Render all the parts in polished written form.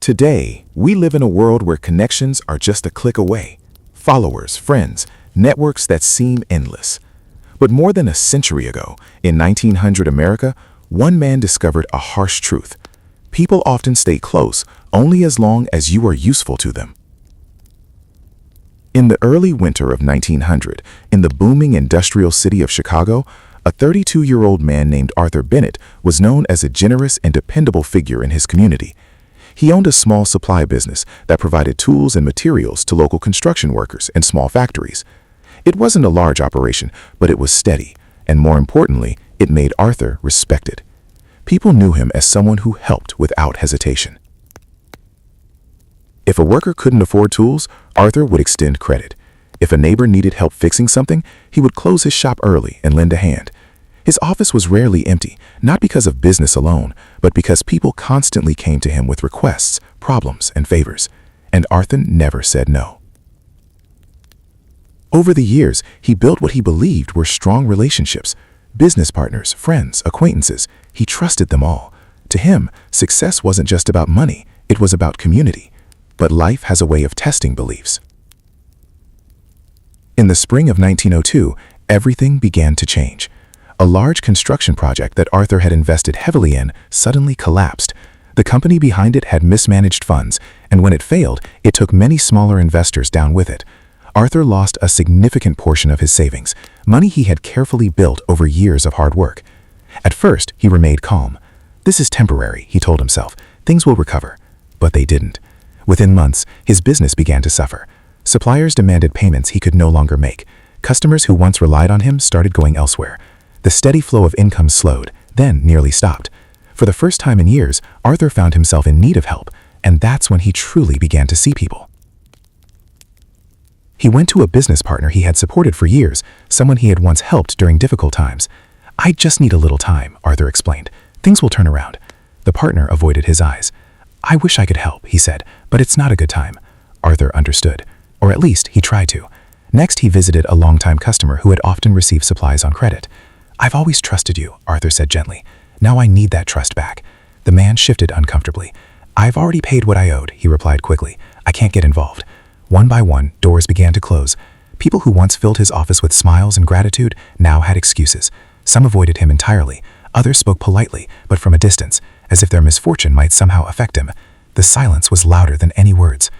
Today, we live in a world where connections are just a click away. Followers, friends, networks that seem endless. But more than a century ago, in 1900 America, one man discovered a harsh truth. People often stay close only as long as you are useful to them. In the early winter of 1900, in the booming industrial city of Chicago, a 32-year-old man named Arthur Bennett was known as a generous and dependable figure in his community. He owned a small supply business that provided tools and materials to local construction workers and small factories. It wasn't a large operation, but it was steady, and more importantly, it made Arthur respected. People knew him as someone who helped without hesitation. If a worker couldn't afford tools, Arthur would extend credit. If a neighbor needed help fixing something, he would close his shop early and lend a hand. His office was rarely empty, not because of business alone, but because people constantly came to him with requests, problems, and favors. And Arthur never said no. Over the years, he built what he believed were strong relationships. Business partners, friends, acquaintances, he trusted them all. To him, success wasn't just about money, it was about community. But life has a way of testing beliefs. In the spring of 1902, everything began to change. A large construction project that Arthur had invested heavily in suddenly collapsed. The company behind it had mismanaged funds, and when it failed, it took many smaller investors down with it. Arthur lost a significant portion of his savings, money he had carefully built over years of hard work. At first, he remained calm. "This is temporary," he told himself. "Things will recover." But they didn't. Within months, his business began to suffer. Suppliers demanded payments he could no longer make. Customers who once relied on him started going elsewhere. The steady flow of income slowed, then nearly stopped. For the first time in years, Arthur found himself in need of help, and that's when he truly began to see people. He went to a business partner he had supported for years, someone he had once helped during difficult times. "I just need a little time," Arthur explained. "Things will turn around." The partner avoided his eyes. "I wish I could help," he said, "but it's not a good time." Arthur understood, or at least he tried to. Next, he visited a longtime customer who had often received supplies on credit. "I've always trusted you," Arthur said gently. "Now I need that trust back." The man shifted uncomfortably. "I've already paid what I owed," he replied quickly. "I can't get involved." One by one, doors began to close. People who once filled his office with smiles and gratitude now had excuses. Some avoided him entirely. Others spoke politely, but from a distance, as if their misfortune might somehow affect him. The silence was louder than any words.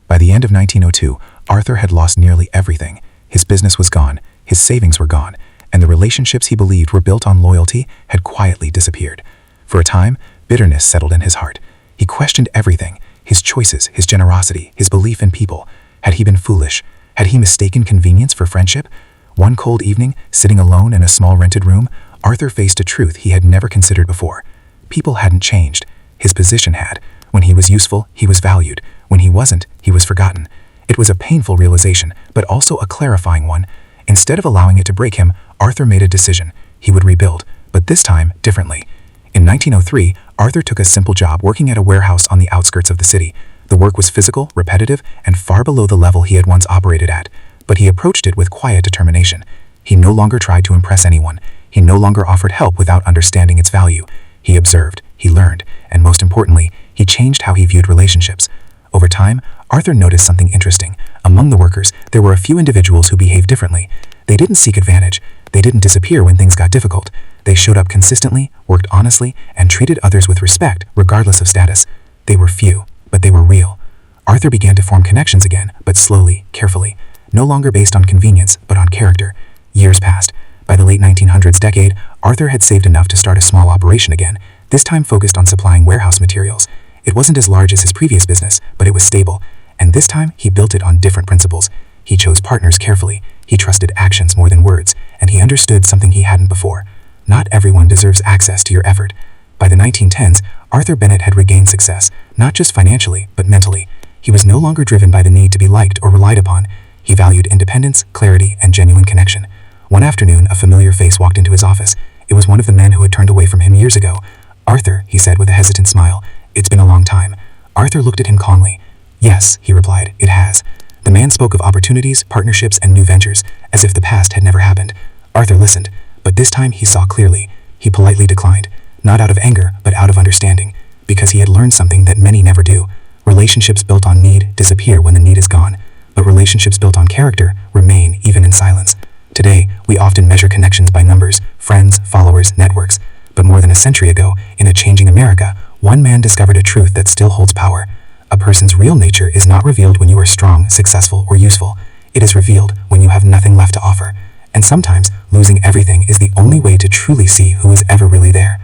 By the end of 1902, Arthur had lost nearly everything. His business was gone, his savings were gone, and the relationships he believed were built on loyalty had quietly disappeared. For a time, bitterness settled in his heart. He questioned everything, his choices, his generosity, his belief in people. Had he been foolish? Had he mistaken convenience for friendship? One cold evening, sitting alone in a small rented room, Arthur faced a truth he had never considered before. People hadn't changed. His position had. When he was useful, he was valued. When he wasn't, he was forgotten. It was a painful realization, but also a clarifying one. Instead of allowing it to break him, Arthur made a decision. He would rebuild, but this time, differently. In 1903, Arthur took a simple job working at a warehouse on the outskirts of the city. The work was physical, repetitive, and far below the level he had once operated at, but he approached it with quiet determination. He no longer tried to impress anyone. He no longer offered help without understanding its value. He observed, he learned, and most importantly, he changed how he viewed relationships. Over time, Arthur noticed something interesting. Among the workers, there were a few individuals who behaved differently. They didn't seek advantage. They didn't disappear when things got difficult. They showed up consistently, worked honestly, and treated others with respect, regardless of status. They were few, but they were real. Arthur began to form connections again, but slowly, carefully, no longer based on convenience, but on character. Years passed. By the late 1900s decade, Arthur had saved enough to start a small operation again, this time focused on supplying warehouse materials. It wasn't as large as his previous business, but it was stable, and this time he built it on different principles. He chose partners carefully, he trusted actions more than words, and he understood something he hadn't before. Not everyone deserves access to your effort. By the 1910s, Arthur Bennett had regained success, not just financially, but mentally. He was no longer driven by the need to be liked or relied upon. He valued independence, clarity, and genuine connection. One afternoon, a familiar face walked into his office. It was one of the men who had turned away from him years ago. "Arthur," he said with a hesitant smile, "it's been a long time." Arthur looked at him calmly. "Yes," he replied, "it has." The man spoke of opportunities, partnerships, and new ventures, as if the past had never happened. Arthur listened, but this time he saw clearly. He politely declined, not out of anger, but out of understanding, because he had learned something that many never do. Relationships built on need disappear when the need is gone, but relationships built on character remain even in silence. Today, we often measure connections by numbers, friends, followers, networks. But more than a century ago, in a changing America, one man discovered a truth that still holds power. A person's real nature is not revealed when you are strong, successful, or useful. It is revealed when you have nothing left to offer. And sometimes, losing everything is the only way to truly see who is ever really there.